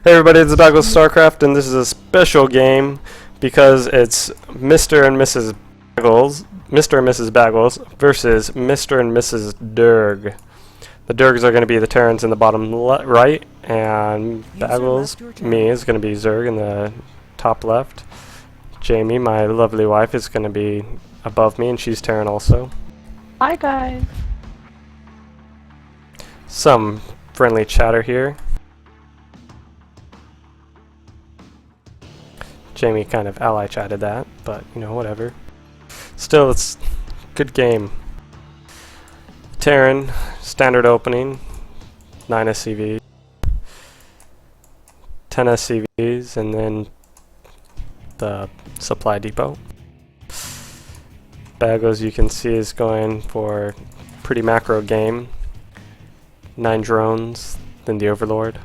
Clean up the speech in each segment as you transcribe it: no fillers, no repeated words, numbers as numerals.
Hey everybody, it's Douglas StarCraft, and this is a special game because it's Mr. and Mrs. Baggles versus Mr. and Mrs. Derg. The Dergs are going to be the Terrans in the bottom right, and Baggles, me, is going to be Zerg in the top left. Jamie, my lovely wife, is going to be above me, and she's Terran also. Hi guys. Some friendly chatter here. Jamie kind of ally chatted that, but you know, whatever. Still, it's a good game. Terran, standard opening, 9 SCVs, 10 SCVs, and then the supply depot. Baggles, you can see, is going for pretty macro game. 9 drones, then the Overlord.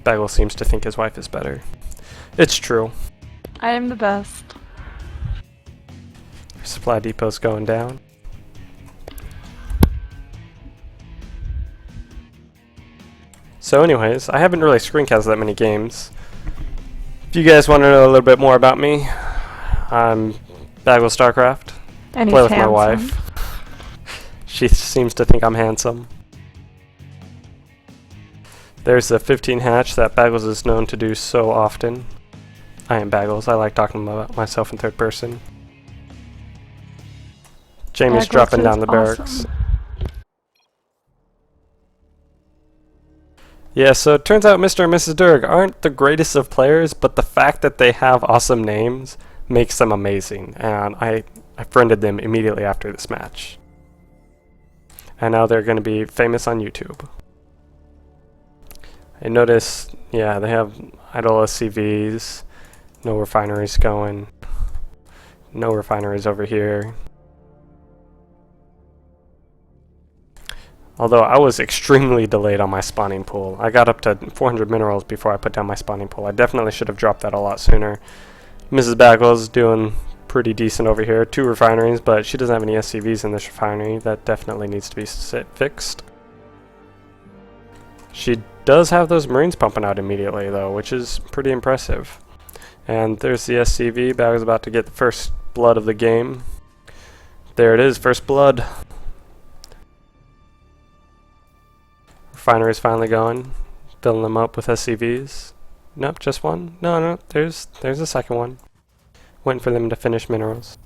Bagel seems to think his wife is better. It's true. I am the best. Supply depot's going down. So anyways, I haven't really screencasted that many games. If you guys want to know a little bit more about me, I'm Bagel StarCraft. And Play he's with handsome. my wife. She seems to think I'm handsome. There's the 15 hatch that Baggles is known to do so often. I am Baggles. I like talking about myself in third person. Jamie's Baggles dropping is down the barracks. awesome. Yeah, so it turns out Mr. and Mrs. Derg aren't the greatest of players, but the fact that they have awesome names makes them amazing, and I friended them immediately after this match. And now they're going to be famous on YouTube. I noticed, yeah, they have idle SCVs, no refineries going, no refineries over here. Although I was extremely delayed on my spawning pool. I got up to 400 minerals before I put down my spawning pool. I definitely should have dropped that a lot sooner. Mrs. Baggles doing pretty decent over here. 2 refineries, but she doesn't have any SCVs in this refinery. That definitely needs to be fixed. She does have those Marines pumping out immediately though, which is pretty impressive. And there's the SCV. Baggles about to get the first blood of the game. There it is, first blood. Refinery's finally going, filling them up with SCVs. Nope, just one. No, there's a second one. Waiting for them to finish minerals.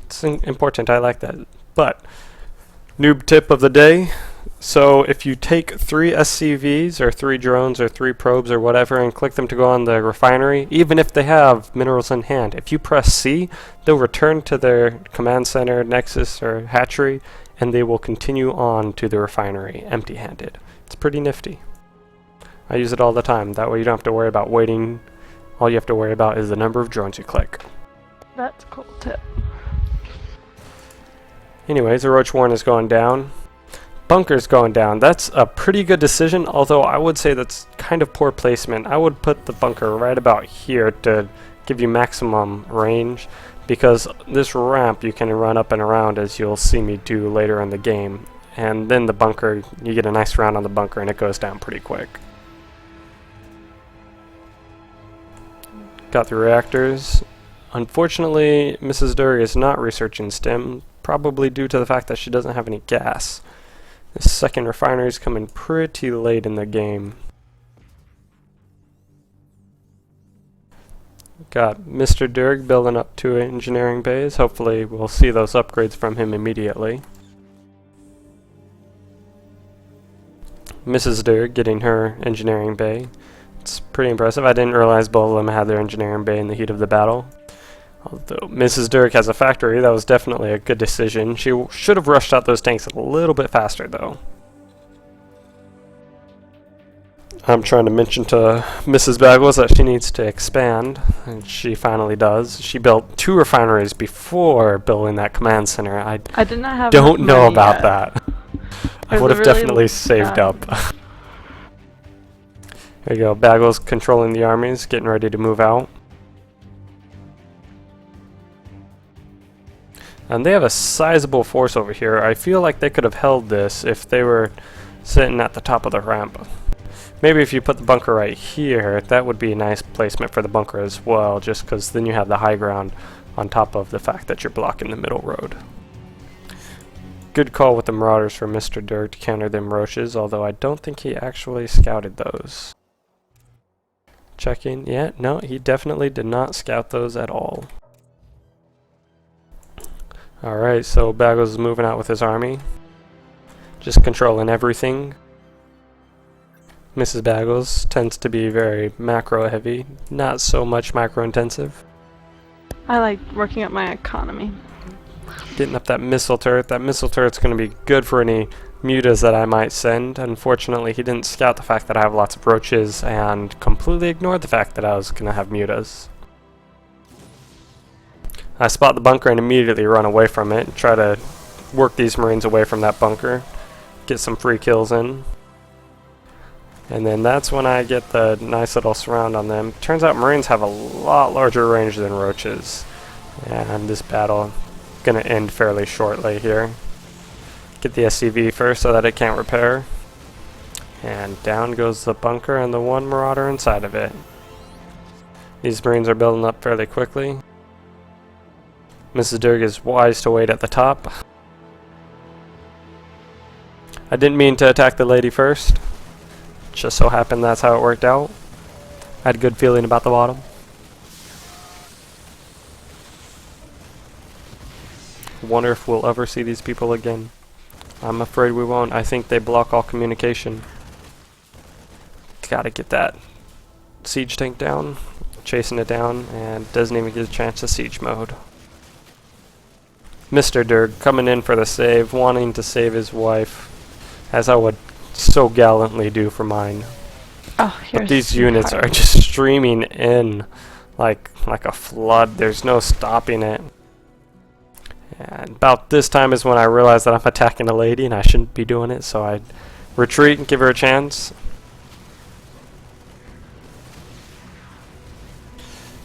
It's important, I like that. But noob tip of the day. So if you take 3 SCVs or 3 drones or 3 probes or whatever and click them to go on the refinery, even if they have minerals in hand, if you press C, they'll return to their command center, nexus, or hatchery, and they will continue on to the refinery empty-handed. It's pretty nifty. I use it all the time. That way you don't have to worry about waiting. All you have to worry about is the number of drones you click. That's a cool tip. Anyways, the Roach Warren is going down. Bunker's going down. That's a pretty good decision, although I would say that's kind of poor placement. I would put the bunker right about here to give you maximum range, because this ramp you can run up and around, as you'll see me do later in the game. And then the bunker, you get a nice round on the bunker and it goes down pretty quick. Got the reactors. Unfortunately, Mrs. Derg is not researching STEM, probably due to the fact that she doesn't have any gas. The second refinery is coming pretty late in the game. Got Mr. Derg building up 2 engineering bays. Hopefully we'll see those upgrades from him immediately. Mrs. Derg getting her engineering bay. It's pretty impressive. I didn't realize both of them had their engineering bay in the heat of the battle. Although Mrs. Derg has a factory, that was definitely a good decision. She should have rushed out those tanks a little bit faster though. I'm trying to mention to Mrs. Baggles that she needs to expand, and she finally does. She built 2 refineries before building that command center. I did not have don't enough know money about yet. that. I There's would a have really definitely saved up. There you go, Baggles controlling the armies, getting ready to move out. And they have a sizable force over here. I feel like they could have held this if they were sitting at the top of the ramp. Maybe if you put the bunker right here, that would be a nice placement for the bunker as well, just because then you have the high ground on top of the fact that you're blocking the middle road. Good call with the Marauders for Mr. Derg to counter them roaches, although I don't think he actually scouted those. Checking. Yeah, no, he definitely did not scout those at all. Alright, so Baggles is moving out with his army. Just controlling everything. Mrs. Baggles tends to be very macro heavy, not so much micro intensive. I like working up my economy. Getting up that missile turret. That missile turret's going to be good for any mutas that I might send. Unfortunately, he didn't scout the fact that I have lots of roaches and completely ignored the fact that I was going to have mutas. I spot the bunker and immediately run away from it and try to work these Marines away from that bunker. Get some free kills in. And then that's when I get the nice little surround on them. Turns out Marines have a lot larger range than roaches. And this battle gonna end fairly shortly here. Get the SCV first so that it can't repair. And down goes the bunker and the one Marauder inside of it. These Marines are building up fairly quickly. Mrs. Derg is wise to wait at the top. I didn't mean to attack the lady first. Just so happened that's how it worked out. I had a good feeling about the bottom. Wonder if we'll ever see these people again. I'm afraid we won't. I think they block all communication. Gotta get that siege tank down. Chasing it down and doesn't even get a chance to siege mode. Mr. Derg coming in for the save, wanting to save his wife, as I would so gallantly do for mine. Oh, But these units are just streaming in like a flood. There's no stopping it. And about this time is when I realize that I'm attacking a lady and I shouldn't be doing it, so I retreat and give her a chance.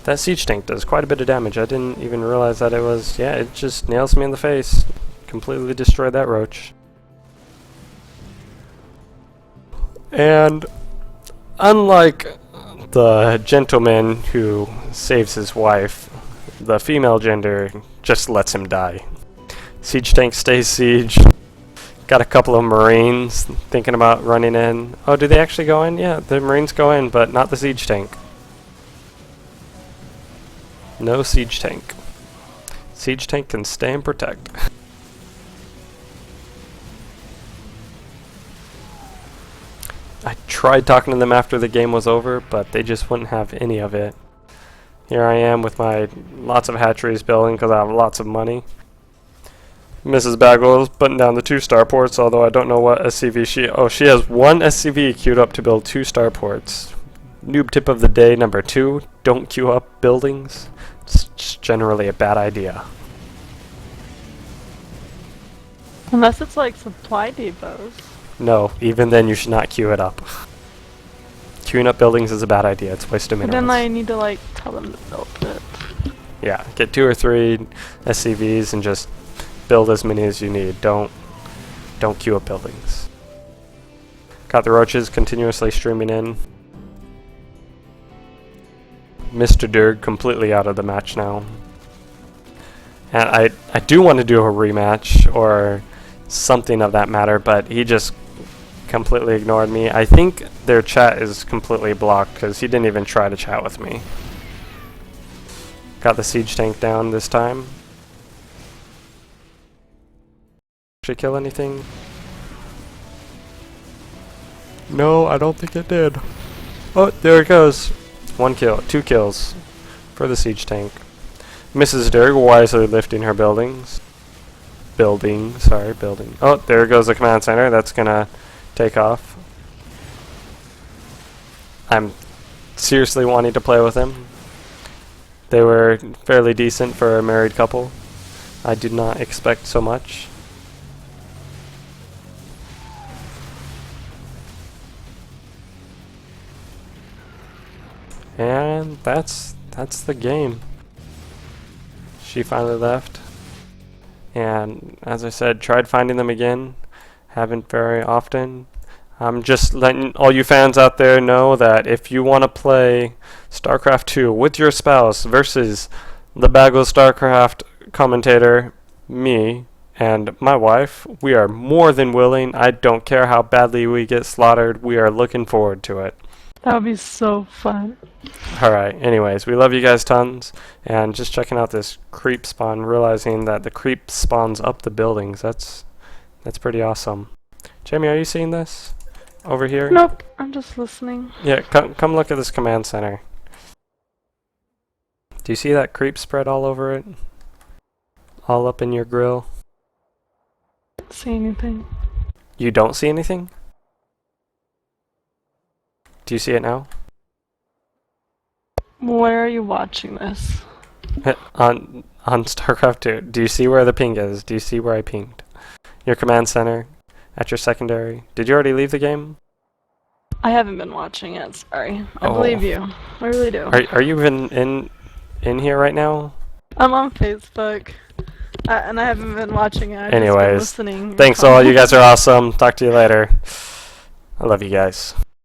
That siege tank does quite a bit of damage. I didn't even realize that it was... Yeah, it just nails me in the face. Completely destroyed that roach. And unlike the gentleman who saves his wife, the female gender just lets him die. Siege tank stays siege. Got a couple of Marines thinking about running in. Oh, do they actually go in? Yeah, the Marines go in, but not the siege tank. No siege tank. Siege tank can stay and protect. I tried talking to them after the game was over, but they just wouldn't have any of it. Here I am with my lots of hatcheries building because I have lots of money. Mrs. Bagwell is putting down the 2 starports, although I don't know what SCV she... Oh, she has 1 SCV queued up to build 2 starports. Noob tip of the day number 2, don't queue up buildings. It's just generally a bad idea. Unless it's like supply depots. No, even then you should not queue it up. Queuing up buildings is a bad idea. It's a waste of But minerals. then I need to like tell them to build it. Yeah, get 2 or 3 SCVs and just build as many as you need. Don't queue up buildings. Got the roaches continuously streaming in. Mr. Derg completely out of the match now. And I do want to do a rematch or something of that matter, but he just completely ignored me. I think their chat is completely blocked because he didn't even try to chat with me. Got the siege tank down this time. Actually kill anything? No, I don't think it did. Oh, there it goes. 1 kill, 2 kills for the siege tank. Mrs. Derg wisely lifting her buildings. Building. Oh, there goes the command center. That's gonna take off. I'm seriously wanting to play with him. They were fairly decent for a married couple. I did not expect so much. And that's the game. She finally left. And as I said, tried finding them again. Haven't very often. I'm just letting all you fans out there know that if you want to play StarCraft 2 with your spouse versus the Bagel StarCraft commentator, me, and my wife, we are more than willing. I don't care how badly we get slaughtered. We are looking forward to it. That would be so fun. Alright, anyways, we love you guys tons. And just checking out this creep spawn, realizing that the creep spawns up the buildings. That's pretty awesome. Jamie, are you seeing this? Over here? Nope, I'm just listening. Yeah, come look at this command center. Do you see that creep spread all over it? All up in your grill? Don't see anything. You don't see anything? Do you see it now? Where are you watching this? on StarCraft 2. Do you see where the ping is? Do you see where I pinged? Your command center? At your secondary? Did you already leave the game? I haven't been watching it, sorry. I Oh. believe you. I really do. Are you even in here right now? I'm on Facebook. And I haven't been watching it. I've just been Anyways, listening. thanks all. You guys are awesome. Talk to you later. I love you guys.